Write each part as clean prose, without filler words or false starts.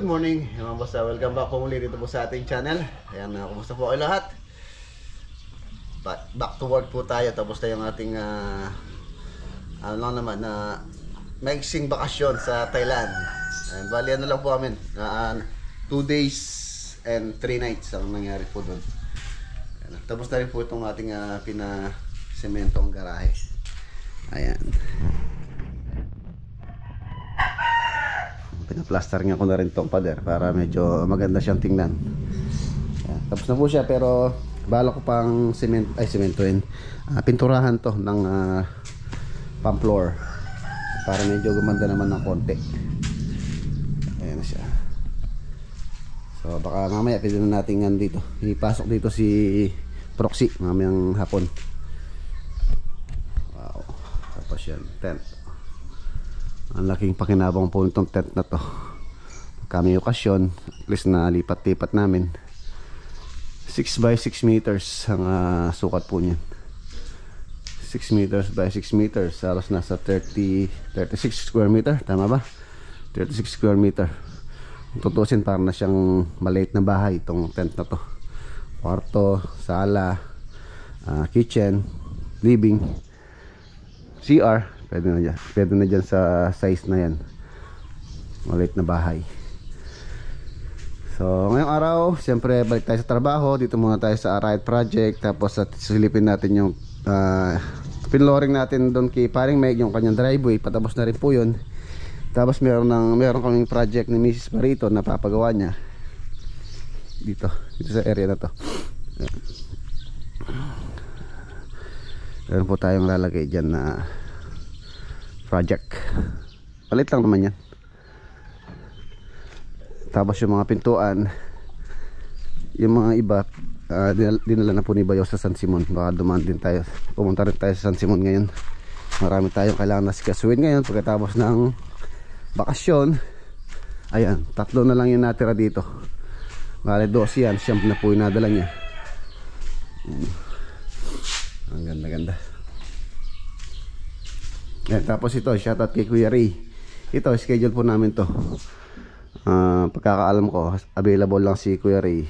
morning mga boss, welcome back po muli dito po sa ating channel. Ayan, kumusta po kayo lahat? Back to work po tayo. Tapos na yung ating maiksing bakasyon sa Thailand. Ayan, bali ano lang po kami, 2 days and 3 nights ang nangyari po doon. Ayan, tapos na rin po itong ating pinasementong garahe. Ayan, pinaplastering ko na rin itong pader para medyo maganda siyang tingnan. Ayan, tapos na po siya, pero bala ko pang sementuin, pinturahan to ng pump floor para medyo gumanda naman ng konti. Ayan na siya. So baka mamaya pwede na natin dito ipasok dito si Proxy mamayang hapon. Wow, tapos yan, tent. Ang laking pakinabang po itong tent na to. Kami okasyon, at least na lipat-lipat namin. 6 by 6 meters ang sukat po niyan. 6 meters by 6 meters, halos nasa 36 square meter, tama ba? 36 square meter. Tutusin, para na siyang maliit na bahay itong tent na to. Kwarto, sala, kitchen, living, CR. Pwede na dyan sa size na yan. Maliit na bahay. So ngayong araw, siyempre balik tayo sa trabaho. Dito muna tayo sa Arayat project. Tapos silipin natin yung pinlooring natin doon kay Paring Meg, yung kanyang driveway. Patapos na rin po yun. Tapos meron kaming project ni Mrs. Marito na papagawa niya dito sa area na to. Meron po tayong lalagay dyan na project. Palit lang naman yan. Tapos yung mga pintuan, yung mga iba, dinala na po ni Bayo sa San Simon. Baka dumaan din tayo, pumunta rin tayo sa San Simon ngayon. Marami tayong kailangan na sikasuin ngayon pagkatapos ng bakasyon. Ayan, 3 na lang yung natira dito. Bale 12 yan, siyam na po yung nadala niya. Ang ganda-ganda. Yan, tapos ito, shoutout kay Kuya Ray. Ito, schedule po namin to. Pagkakaalam ko, available lang si Kuya Ray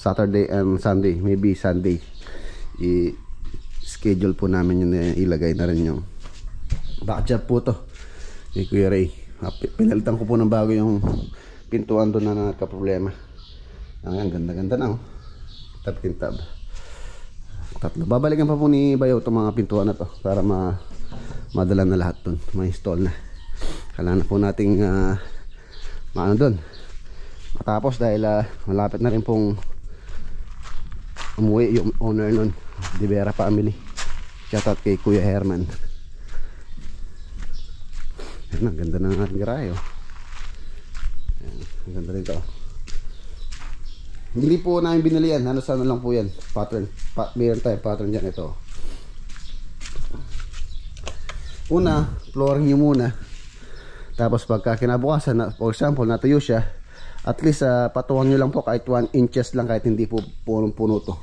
Saturday and Sunday. Maybe Sunday i-schedule po namin yun, ilagay na rin yung backjob po to kay Kuya Ray. Pinalitan ko po ng bago yung pintuan doon na nagka-problema. Ang ganda-ganda na, oh. Tab. 3. Babalikan pa po ni Bayo itong mga pintuan na to para madala na lahat dun, ma-install na. Kailangan na po nating maano dun matapos, dahil malapit na rin pong umuwi yung owner nun, Di Vera family. Shoutout kay Kuya Herman. Ayan, ang ganda ng ating garahe, oh. Ayan, ang ganda rin to. Hindi po namin binili yan, halos ano lang po yan, pattern. Meron tayo pattern dyan, ito. Una, flooring nyo muna. Tapos pagka kinabukasan, for example, natuyo siya, at least patuwang nyo lang po kahit 1 inches lang, kahit hindi po punong-puno to.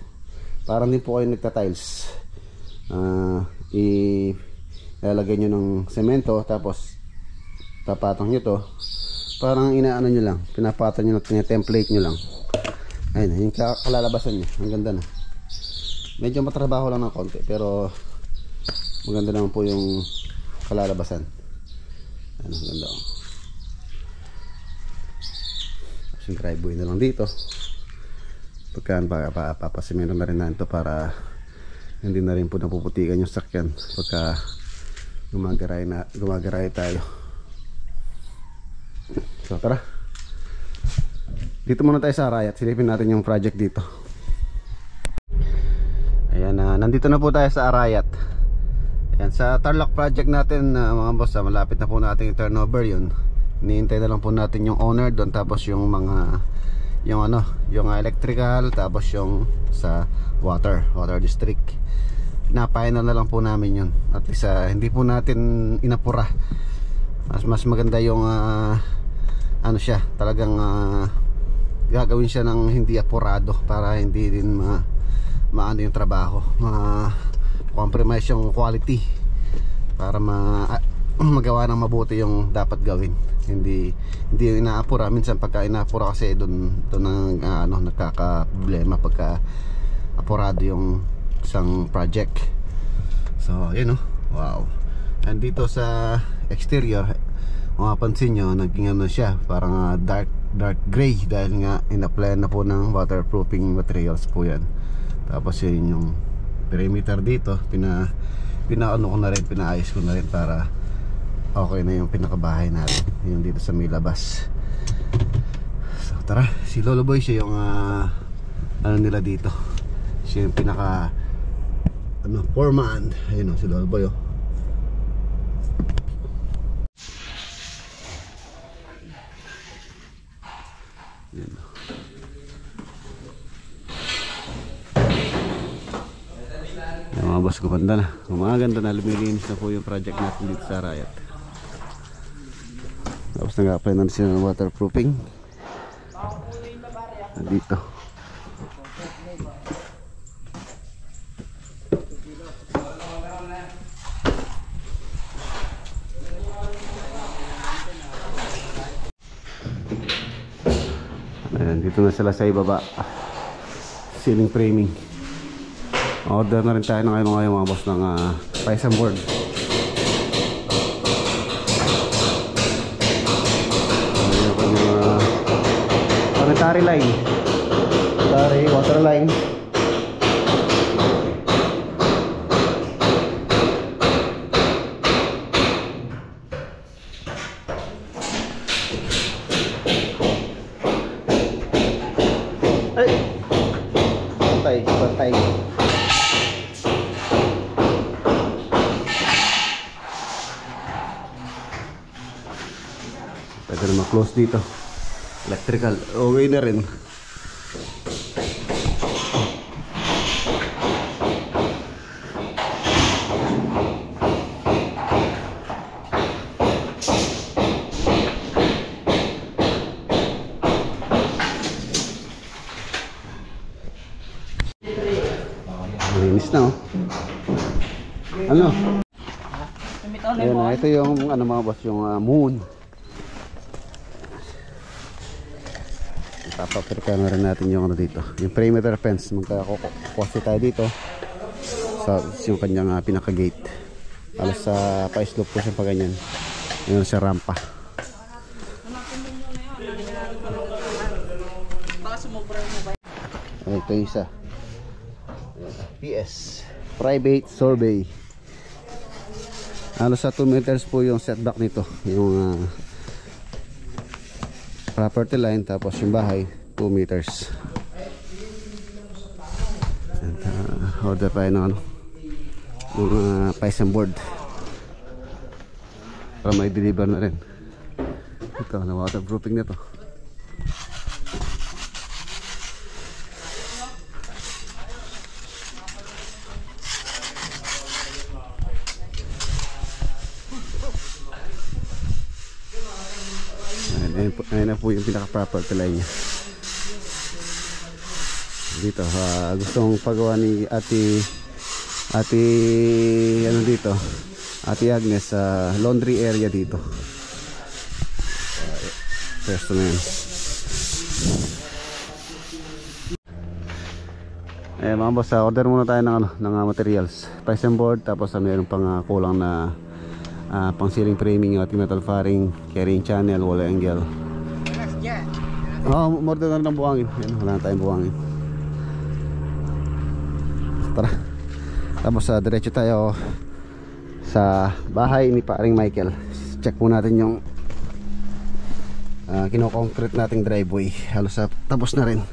Parang din po kayo nagta-tiles. Ilalagay nyo ng semento, tapos tapatong nyo to. Parang inaano nyo lang, pinapatan nyo lang, template nyo lang. Ayun, yung kalalabasan nyo, ang ganda na. Medyo matrabaho lang ng konti, pero maganda naman po yung kalalabasan. Ano, ganda, oh. Tapos yung driveway na lang dito. Pagkaan papasimento na rin natin to para hindi na rin po napuputikan yung sakyan pagka gumagaray tayo. So tara, dito muna tayo sa Arayat. Silipin natin yung project dito. Ayan, nandito na po tayo sa Arayat. Ayan, sa Tarlac project natin, mga boss, malapit na po natin yung turnover yun. Hinihintay na lang po natin yung owner doon, tapos yung mga yung electrical, tapos yung sa water district. Pinapain na lang po namin yun. At least hindi po natin inapura. Mas maganda yung ano siya, talagang gagawin siya ng hindi apurado para hindi din maano yung trabaho, ma-compromise yung quality, para magawa ng mabuti yung dapat gawin. Hindi yung inaapura. Minsan pagka inaapura kasi doon ang nagkaka-problema pagka apurado yung isang project. So yun, wow. And dito sa exterior, mapapansin nyo, naging siya, parang dark gray dahil nga in-apply na po ng waterproofing materials po yan. Tapos yun yung perimeter dito, pinaano ko na rin, pinaayos ko na rin para okay na yung pinakabahay natin, yung dito sa may labas. So tara, si Lolo Boy siya yung ano nila dito, siya yung pinaka foreman. Ayun si Lolo Boy Yan. Yung mga boss ko, ganda na, gumaganda na, lumilinis na po yung project natin dito sa Arayat. Tapos nag-apply na sila ng waterproofing dito. Ayan, dito na sila sa ibaba, ceiling framing. Order na rin tayo ng mga boss ng price and board. Sanitary line, water line. Ay, patay. Pwede na ma-close dito. Electrical, okay na rin. Malinis na Ano? Ayan, ito yung mga boss, yung moon. Papaperka na rin natin yung dito, yung perimeter fence. Magkakukose tayo dito sa yung kanyang pinaka gate. Alas sa pa-slope ko siya pa ganyan. Yun sa rampa. Ito yung isa, PS private survey. Alas sa 2 meters po yung setback nito, yung property line, tapos yung bahay 2 meters. And, order tayo ng mga price and board para may deliver na rin. Ito na waterproofing na to. Ayan na po yung pinaka-property line nya dito. Gustong pagawa ni ate dito, Ate Agnes, laundry area dito. Pwesto na yan. Mga boss, order muna tayo ng materials, price and board, tapos mayroon pang kulang na pang ceiling framing, ating metal faring, carrying channel, wall angle. Order na rin ng buhangin. Yan, wala na tayong buhangin. Tara. Tapos diretso tayo sa bahay ni paring Michael. Check po natin yung kino-concrete nating driveway. Halos tapos na rin.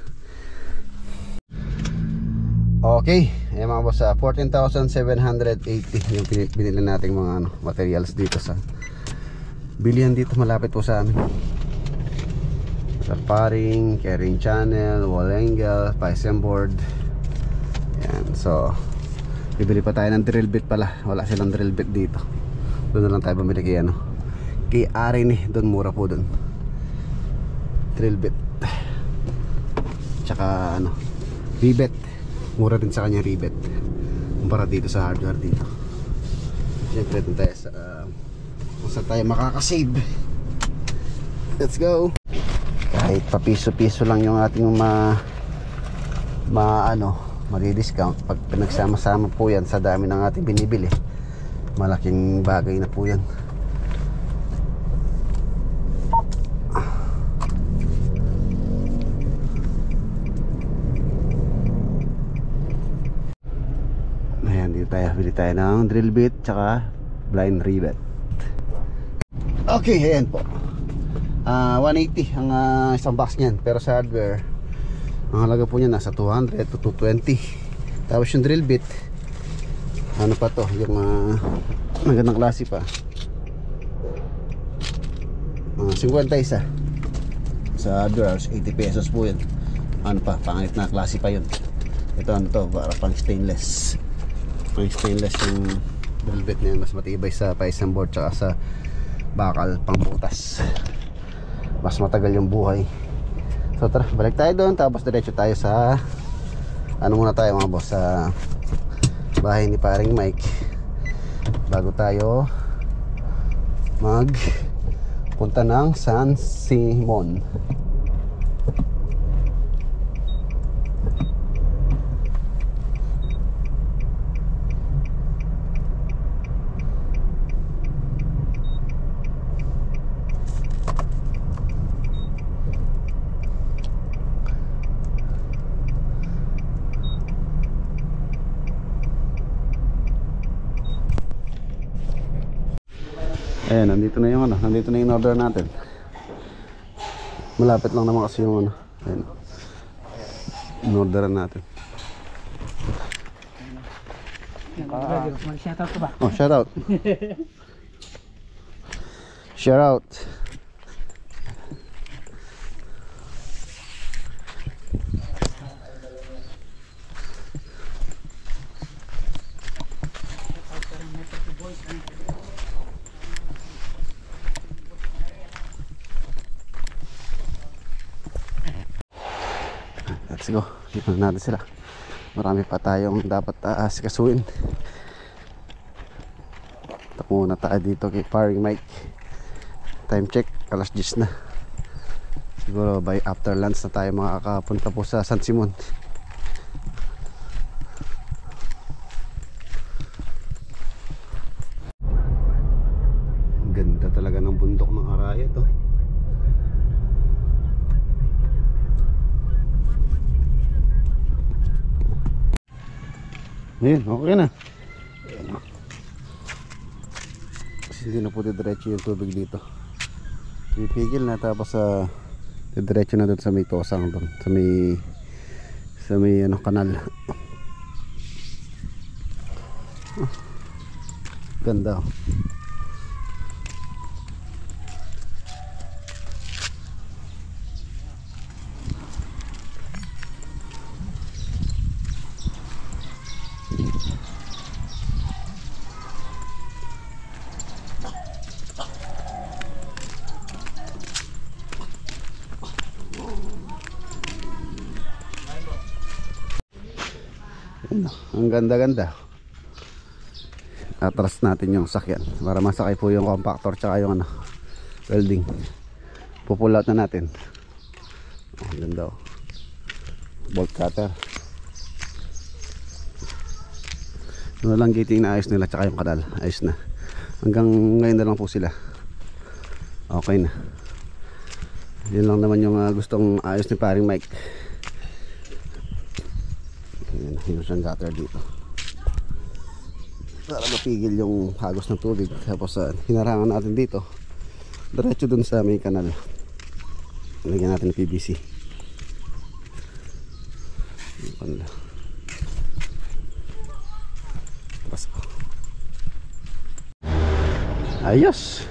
Okay, mga boss, 14,780 yung binili nating mga materials dito sa bilihan dito malapit po sa amin. Paring, carrying channel, wall angle, price and board. Yan, so bibili pa tayo ng drill bit pala. Wala silang drill bit dito. Doon na lang tayo bumili kay kay Ari doon mura po doon. Drill bit. Tsaka rivet. Mura din sa kanya rivet kumpara dito sa hardware dito. Siyempre doon tayo sa kung saan tayo makakasave. Let's go. Kahit pa piso-piso lang yung ating madi-discount pag pinagsama-sama po yan sa dami ng ating binibili, malaking bagay na po yan. Ayan, dito tayo, bili tayo ng drill bit tsaka blind rivet. Okay, ayan po. 180 ang isang box niyan, pero sa hardware ang halaga po niya nasa 200 to 220. Tapos yung drill bit, ano pa to, yung magandang klase pa, 50 isa. Sa hardware 80 pesos po yun. Ano pa, pangit na klase pa yun. Ito ano to, para pang stainless. Pang stainless yung drill bit na yun. Mas matibay sa paisang board tsaka sa bakal pang butas, mas matagal yung buhay. So tara, balik tayo doon, tapos diretso tayo sa ano muna tayo mga boss, sa bahay ni paring Mike bago tayo mag punta ng San Simon. Ayan, nandito na yung nandito na yung order natin. Malapit lang naman kasi yung ayan, in-orderan natin. Mag-shoutout ko ba? Oh, shoutout. Shoutout. Let's go. Dito na natin sila. Marami pa tayong dapat asikasuin. Tapo muna tayo dito kay paring Mike. Time check, alas 10 na. Siguro by after lunch na tayo makakapunta po sa San Simon. Ganda talaga ng bundok ng Araya to. Ayan, okay na. Ayan. Kasi hindi na po didiretso yung tubig dito. Pipigil na, tapos didiretso na doon sa may tosang doon, sa may kanal. Ganda oh. Ang ganda-ganda. Atras natin yung sakyan para masakay po yung compactor tsaka yung welding. Pupull out na natin. Ang ganda oh. Bolt cutter. Ano lang gating na ayos nila tsaka yung kanal. Ayos na. Hanggang ngayon na lang po sila. Okay na. Yun lang naman yung gustong ayos ni paring Mike. Yung siyang gutter dito para mapigil yung hagos ng tubig. Tapos hinarangan natin dito diretso dun sa may kanal. Lagyan natin ng PVC. Tapos ayos.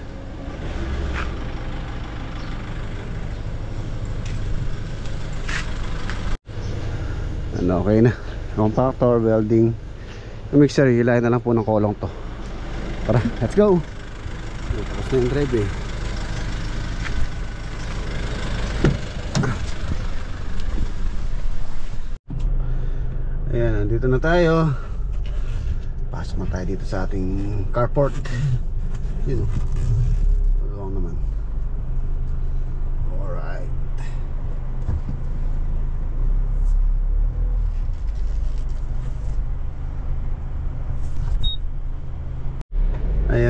Okay na. Compactor, welding, mixer, hilahin na lang po ng kolong to. Tara, let's go. Tapos na yung drive eh. Ayan, nandito na tayo. Pasok na tayo dito sa ating carport. Yun.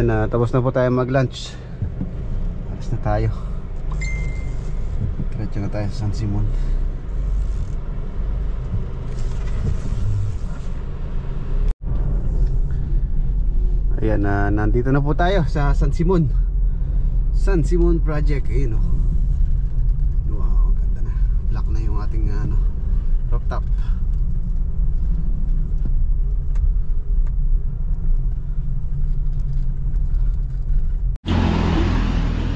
Ayan, tapos na po tayo mag lunch. Alas na tayo. Diretso na tayo sa San Simon. Ayan, nandito na po tayo sa San Simon. San Simon Project. Ayun, oh. Wow, ang ganda na. Black na yung ating rooftop.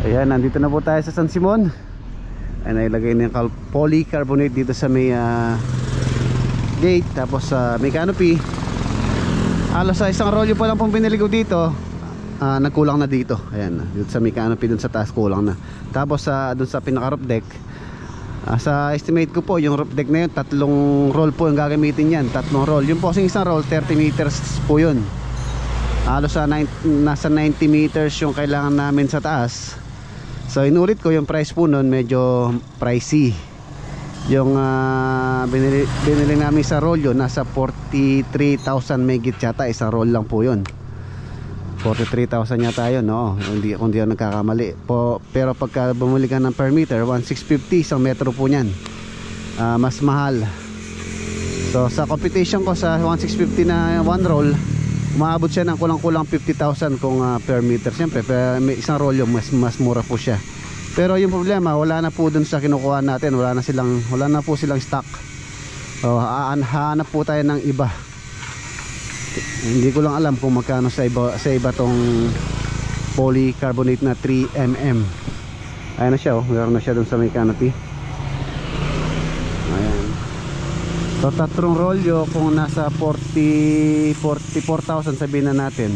Ayan, nandito na po tayo sa San Simon. Ayan, nailagay na yung polycarbonate dito sa may gate. Tapos may canopy. Halos sa isang rolyo pa lang pong binili ko dito, nagkulang na dito. Ayan, dito sa may canopy dun sa taas kulang na. Tapos dun sa pinaka roof deck, sa estimate ko po yung roof deck na yun, 3 roll po yung gagamitin yan. 3 roll. Yung po isang roll 30 meters po yun. Halos nasa 90 meters yung kailangan namin sa taas. So inulit ko yung price po nun, medyo pricey. Yung binili namin sa roll yun, nasa 43,000 megit yata. Isang roll lang po yun, 43,000 yata yun, no? Kung di ako nagkakamali po. Pero pagka bumili ka ng per meter, 1,650 isang metro po nyan. Mas mahal. So sa competition ko sa 1,650 na one roll, umaabot siya ng kulang-kulang 50,000 kung per meter. Siyempre may isang roll yung mas mura po siya. Pero yung problema, wala na po dun sa kinukuha natin. Wala na po silang stock. So hahanap po tayo ng iba. Hindi ko lang alam kung magkano sa iba tong polycarbonate na 3mm. Ayan na siya, oh. Meron na siya dun sa may canopy. Ayan. So 3 rolyo, kung nasa 44,000 sabihin na natin,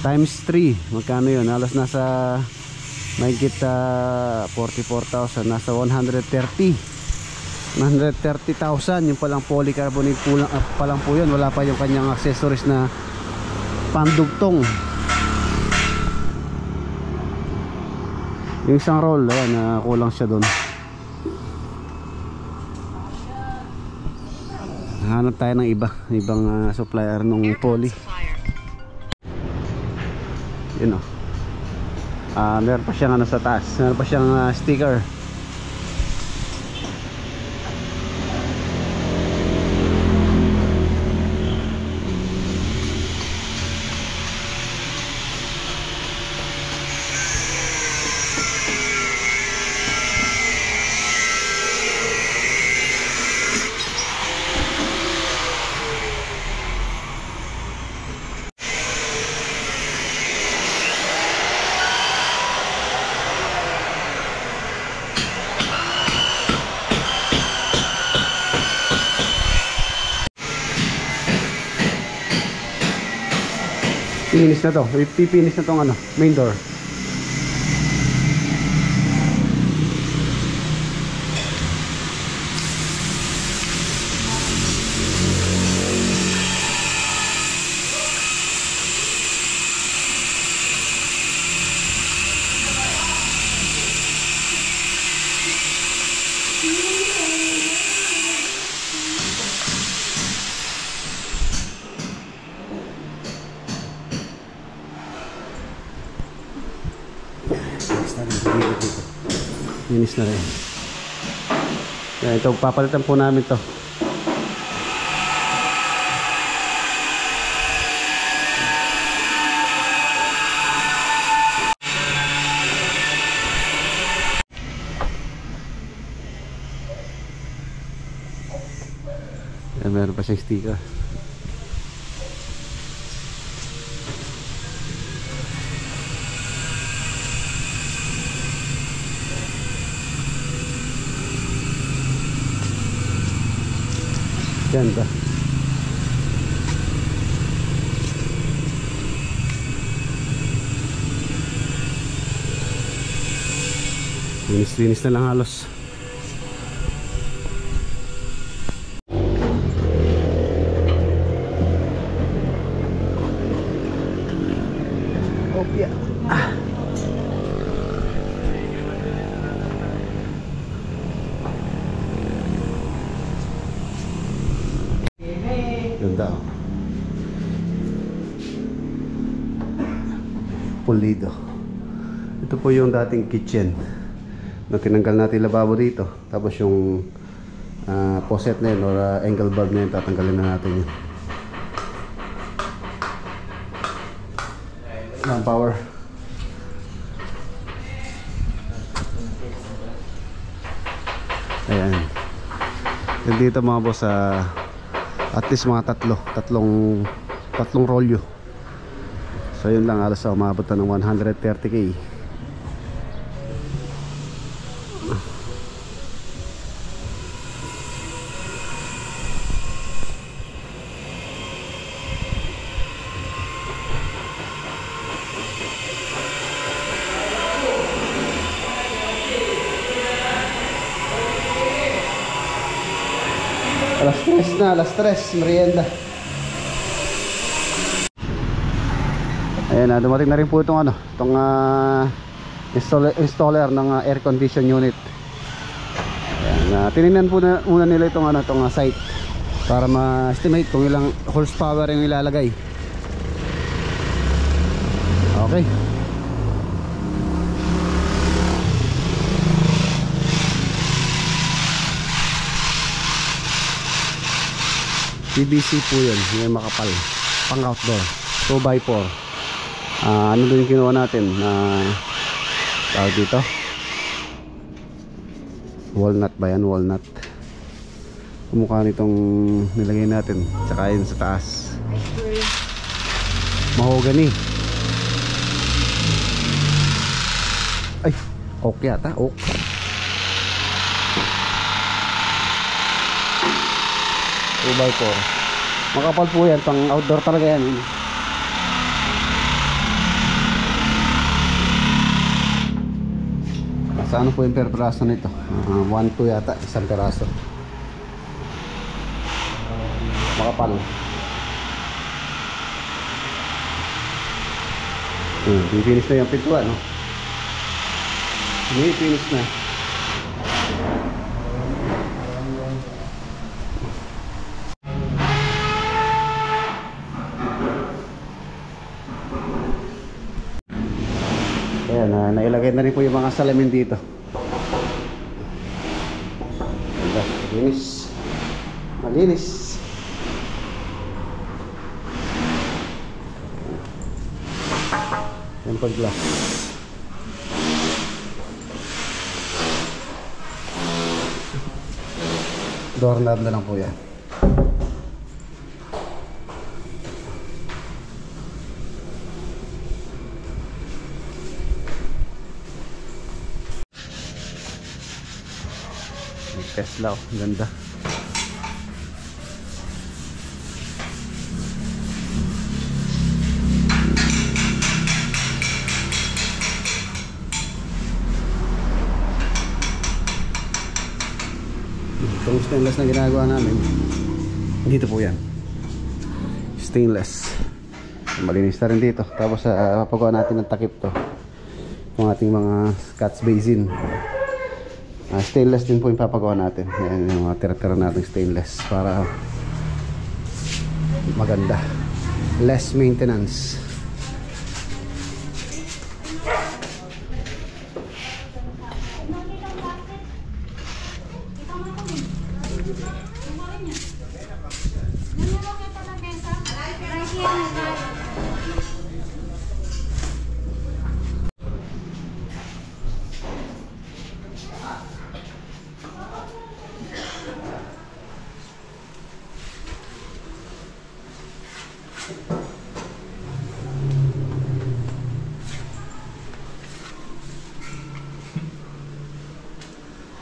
times 3, magkano yun? Halos nasa may kita 44,000, nasa 130,000 yung palang polycarbonate pa lang po yun. Wala pa yung kanyang accessories na pandugtong. Yung isang roll, ayan, kulang siya doon. Hanap tayo ng ibang supplier ng poly. Yun, oh. Meron pa siyang sa taas. Meron pa siyang sticker. Finish na to. Finish na tong main door. Finish na rin. Ito, papalitan po namin to. Meron pa siyang sticker. Ganda. Linis na lang halos. Opya. Ganda. pulido. Ito po yung dating kitchen na tinanggal natin yung lababo dito. Tapos yung faucet na yun or angle bulb na yun, tatanggalin na natin yun. Power. Ayan. Yan dito mga boss, at least mga tatlong rolyo. So yun lang, alas umabot na ng 130k. Alas 3, merienda. Ayan na, dumating na rin po itong installer ng air condition unit. Ayan, tinignan po muna nila itong site para ma-estimate kung ilang horsepower yung ilalagay. Okay. PVC po yun, yung makapal, pang outdoor, 2x4. Ano din yung kinuha natin na tawag dito? Walnut ba yan? Walnut. Kumukha nitong nilagay natin, tsaka yun sa taas, mahogany. Ay, oak yata, oak. By 4. Makapal po yan, pang outdoor talaga yan. Nasa ano po yung per peraso nito? 1-2 yata, isang peraso. Makapal. Finish na yung pintuan, no? Finish na. Ayan, nailagay na rin po yung mga salamin dito. Malinis. Malinis. Tempered glass. Doorknob na lang po yan. Tesla, ganda. Itong stainless na ginagawa namin, dito po yan, stainless. Malinis na rin dito. Tapos papagawa natin ng takip to, yung ating mga Scotch basin. Stainless din po yung papagawa natin. Yan yung mga tira-tira natin stainless para maganda, less maintenance.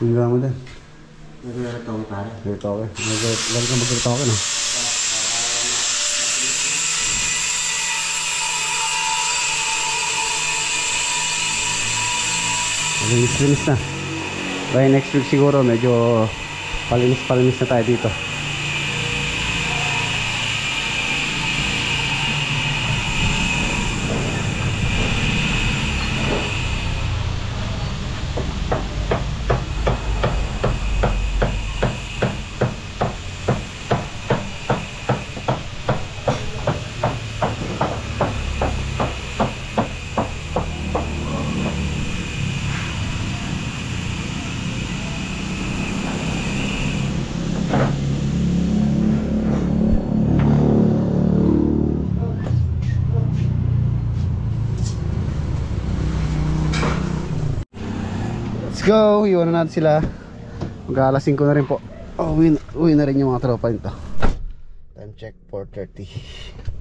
Hindi mo din. Nagre-retoke pare. Retoke. Lagi ka mag-retoke, no? Linis na. By next week siguro medyo palinis na tayo dito. go! Iwanan natin sila. Mag-alas 5 na rin po. Uwi na rin yung mga tropa nito. Time check 4:30.